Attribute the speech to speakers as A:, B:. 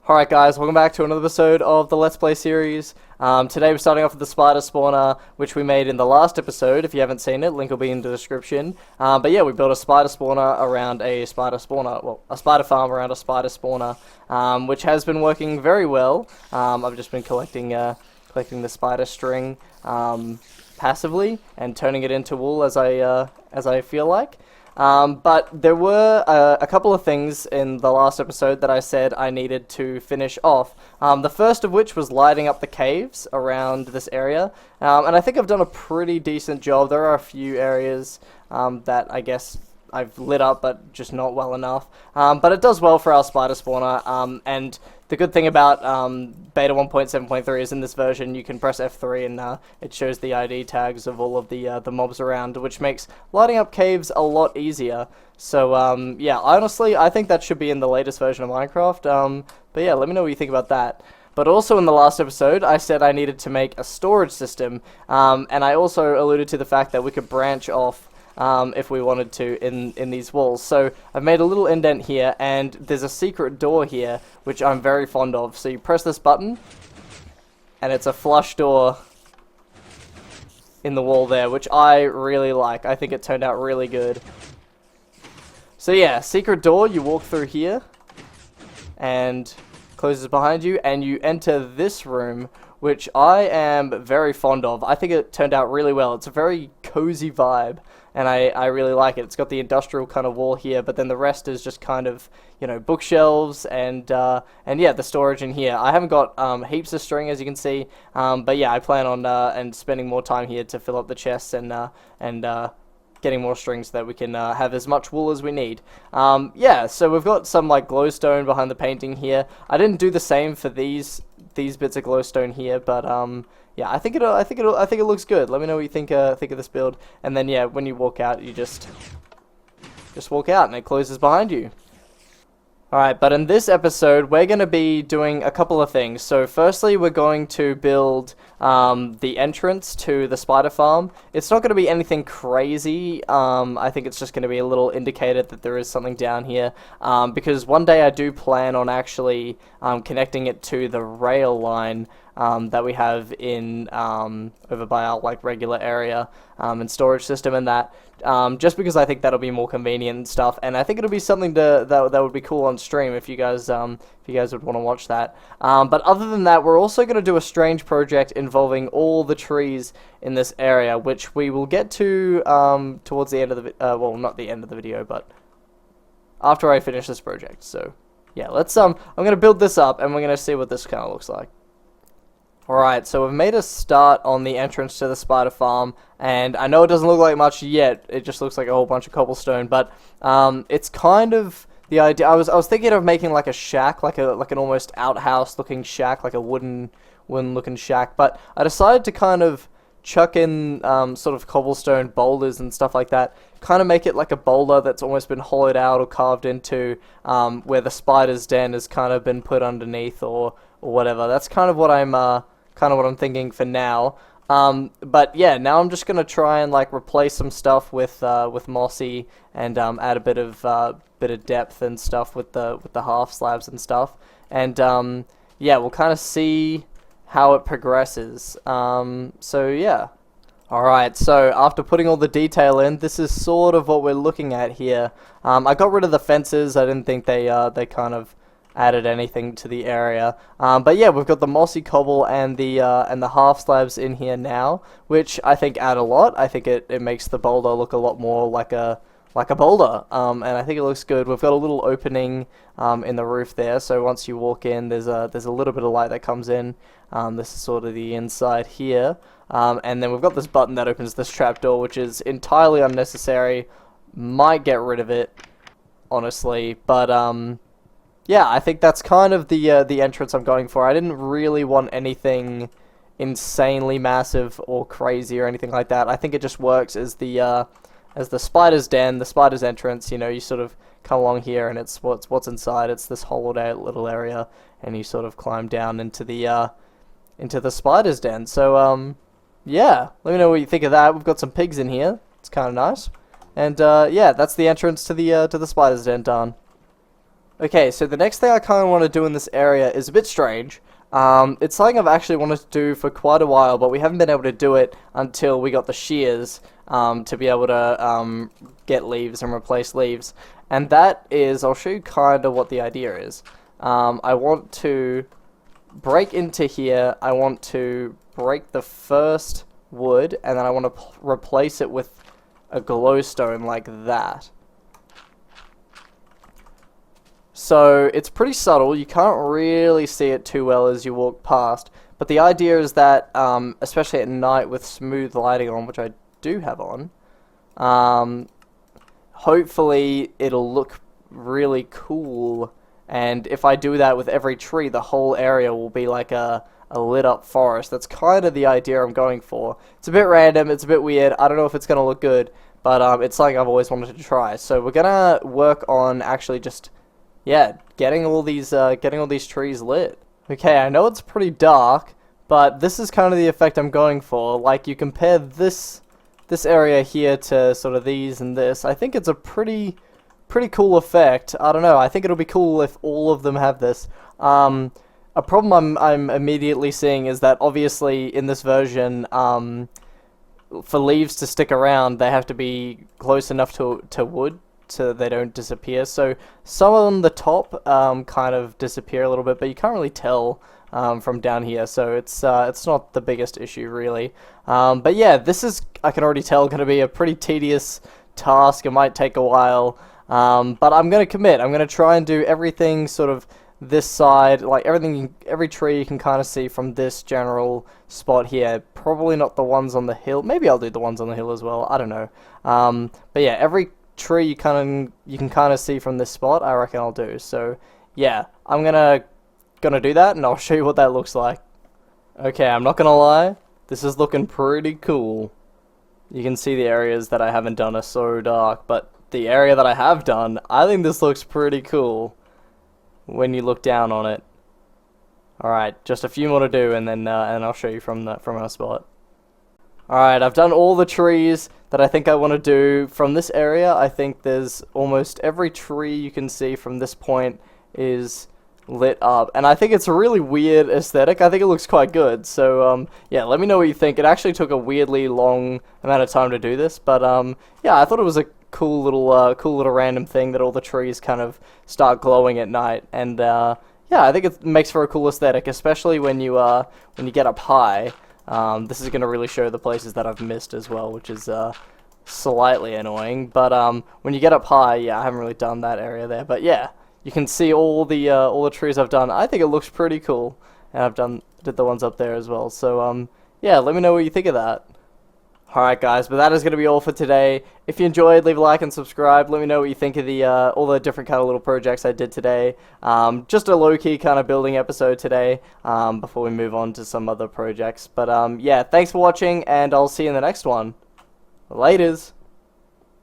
A: Alright guys, welcome back to another episode of the Let's Play series. Today we're starting off with the spider spawner, which we made in the last episode. If you haven't seen it, link will be in the description. But yeah, we built a spider spawner around a spider spawner, well, a spider farm around a spider spawner, which has been working very well. I've just been collecting the spider string passively and turning it into wool as I feel like. But there were a couple of things in the last episode that I said I needed to finish off. The first of which was lighting up the caves around this area. And I think I've done a pretty decent job. There are a few areas that I guess I've lit up, but just not well enough. But it does well for our spider spawner. And the good thing about beta 1.7.3 is in this version you can press F3 and it shows the ID tags of all of the mobs around, which makes lighting up caves a lot easier. So yeah, honestly, I think that should be in the latest version of Minecraft. But yeah, let me know what you think about that. But also in the last episode, I said I needed to make a storage system, and I also alluded to the fact that we could branch off if we wanted to in these walls. So I've made a little indent here, and there's a secret door here, which I'm very fond of. So you press this button, and it's a flush door in the wall there, which I really like. I think it turned out really good. So yeah, secret door, you walk through here, and closes behind you, and you enter this room, which I am very fond of. I think it turned out really well. It's a very cozy vibe, and I really like it. It's got the industrial kind of wall here, but then the rest is just kind of, you know, bookshelves and yeah, the storage in here. I haven't got heaps of string, as you can see, but yeah, I plan on and spending more time here to fill up the chests and getting more strings so that we can have as much wool as we need. Yeah, so we've got some like glowstone behind the painting here. I didn't do the same for these bits of glowstone here, but yeah, I think it looks good. Let me know what you think of this build. And then yeah, when you walk out, you just walk out and it closes behind you. Alright, but in this episode, we're going to be doing a couple of things. So firstly, we're going to build the entrance to the spider farm. It's not going to be anything crazy. I think it's just going to be a little indicator that there is something down here. Because one day I do plan on actually connecting it to the rail line that we have in over by our like regular area and storage system and that. Just because I think that'll be more convenient and stuff, and I think it'll be something that would be cool on stream if you guys would want to watch that. But other than that, we're also going to do a strange project involving all the trees in this area, which we will get to towards the end of the well, not the end of the video, but after I finish this project. So yeah, let's I'm going to build this up, and we're going to see what this kind of looks like. Alright, so we've made a start on the entrance to the spider farm, and I know it doesn't look like much yet, it just looks like a whole bunch of cobblestone, but it's kind of the idea. I was thinking of making like a shack, like an almost outhouse looking shack, like a wooden looking shack, but I decided to kind of chuck in sort of cobblestone boulders and stuff like that, kind of make it like a boulder that's almost been hollowed out or carved into, where the spider's den has kind of been put underneath or whatever. That's kind of what I'm thinking for now. But yeah, now I'm just gonna try and like replace some stuff with mossy and add a bit of depth and stuff with the half slabs and stuff. And yeah, we'll kind of see how it progresses. So yeah. Alright, so after putting all the detail in, this is sort of what we're looking at here. I got rid of the fences. I didn't think they kind of added anything to the area. But yeah, we've got the mossy cobble and the half slabs in here now, which I think add a lot. I think it makes the boulder look a lot more like a boulder, and I think it looks good. We've got a little opening in the roof there, so once you walk in, there's a little bit of light that comes in. This is sort of the inside here, and then we've got this button that opens this trapdoor, which is entirely unnecessary. Might get rid of it, honestly, but yeah, I think that's kind of the entrance I'm going for. I didn't really want anything insanely massive or crazy or anything like that. I think it just works as the spider's den, the spider's entrance. You know, you sort of come along here, and it's what's inside. It's this hollowed out little area, and you sort of climb down into the spider's den. So yeah, let me know what you think of that. We've got some pigs in here. It's kind of nice, and yeah, that's the entrance to the spider's den done. Okay, so the next thing I kind of want to do in this area is a bit strange. It's something I've actually wanted to do for quite a while, but we haven't been able to do it until we got the shears to be able to get leaves and replace leaves. And that is, I'll show you kind of what the idea is. I want to break into here, I want to break the first wood, and then I want to replace it with a glowstone like that. So it's pretty subtle, you can't really see it too well as you walk past, but the idea is that, especially at night with smooth lighting on, which I do have on, hopefully it'll look really cool, and if I do that with every tree, the whole area will be like a lit up forest. That's kind of the idea I'm going for. It's a bit random, it's a bit weird, I don't know if it's going to look good, but it's something I've always wanted to try. So we're going to work on actually just, yeah, getting all these trees lit. Okay, I know it's pretty dark, but this is kind of the effect I'm going for. Like, you compare this area here to sort of these and this. I think it's a pretty cool effect. I don't know. I think it'll be cool if all of them have this. A problem I'm immediately seeing is that obviously in this version, for leaves to stick around, they have to be close enough to wood so they don't disappear. So some on the top kind of disappear a little bit, but you can't really tell from down here. So it's not the biggest issue really. But yeah, this is, I can already tell, going to be a pretty tedious task. It might take a while, but I'm going to commit. I'm going to try and do everything sort of this side, like everything, every tree you can kind of see from this general spot here. Probably not the ones on the hill. Maybe I'll do the ones on the hill as well. I don't know. But yeah, every tree you can kind of see from this spot, I reckon I'll do. So yeah, I'm gonna do that, and I'll show you what that looks like. Okay, I'm not gonna lie, this is looking pretty cool. You can see the areas that I haven't done are so dark, but the area that I have done, I think this looks pretty cool when you look down on it. Alright, just a few more to do, and then and I'll show you from our spot. Alright, I've done all the trees that I think I want to do from this area. I think there's almost every tree you can see from this point is lit up, and I think it's a really weird aesthetic. I think it looks quite good. So yeah, let me know what you think. It actually took a weirdly long amount of time to do this, but yeah, I thought it was a cool little random thing that all the trees kind of start glowing at night, and yeah, I think it makes for a cool aesthetic, especially when you get up high. This is going to really show the places that I've missed as well, which is slightly annoying. But when you get up high, yeah, I haven't really done that area there. But yeah, you can see all the trees I've done. I think it looks pretty cool, and I've did the ones up there as well. So yeah, let me know what you think of that. Alright guys, but that is going to be all for today. If you enjoyed, leave a like and subscribe. Let me know what you think of the all the different kind of little projects I did today. Just a low-key kind of building episode today before we move on to some other projects. But yeah, thanks for watching, and I'll see you in the next one. Laters!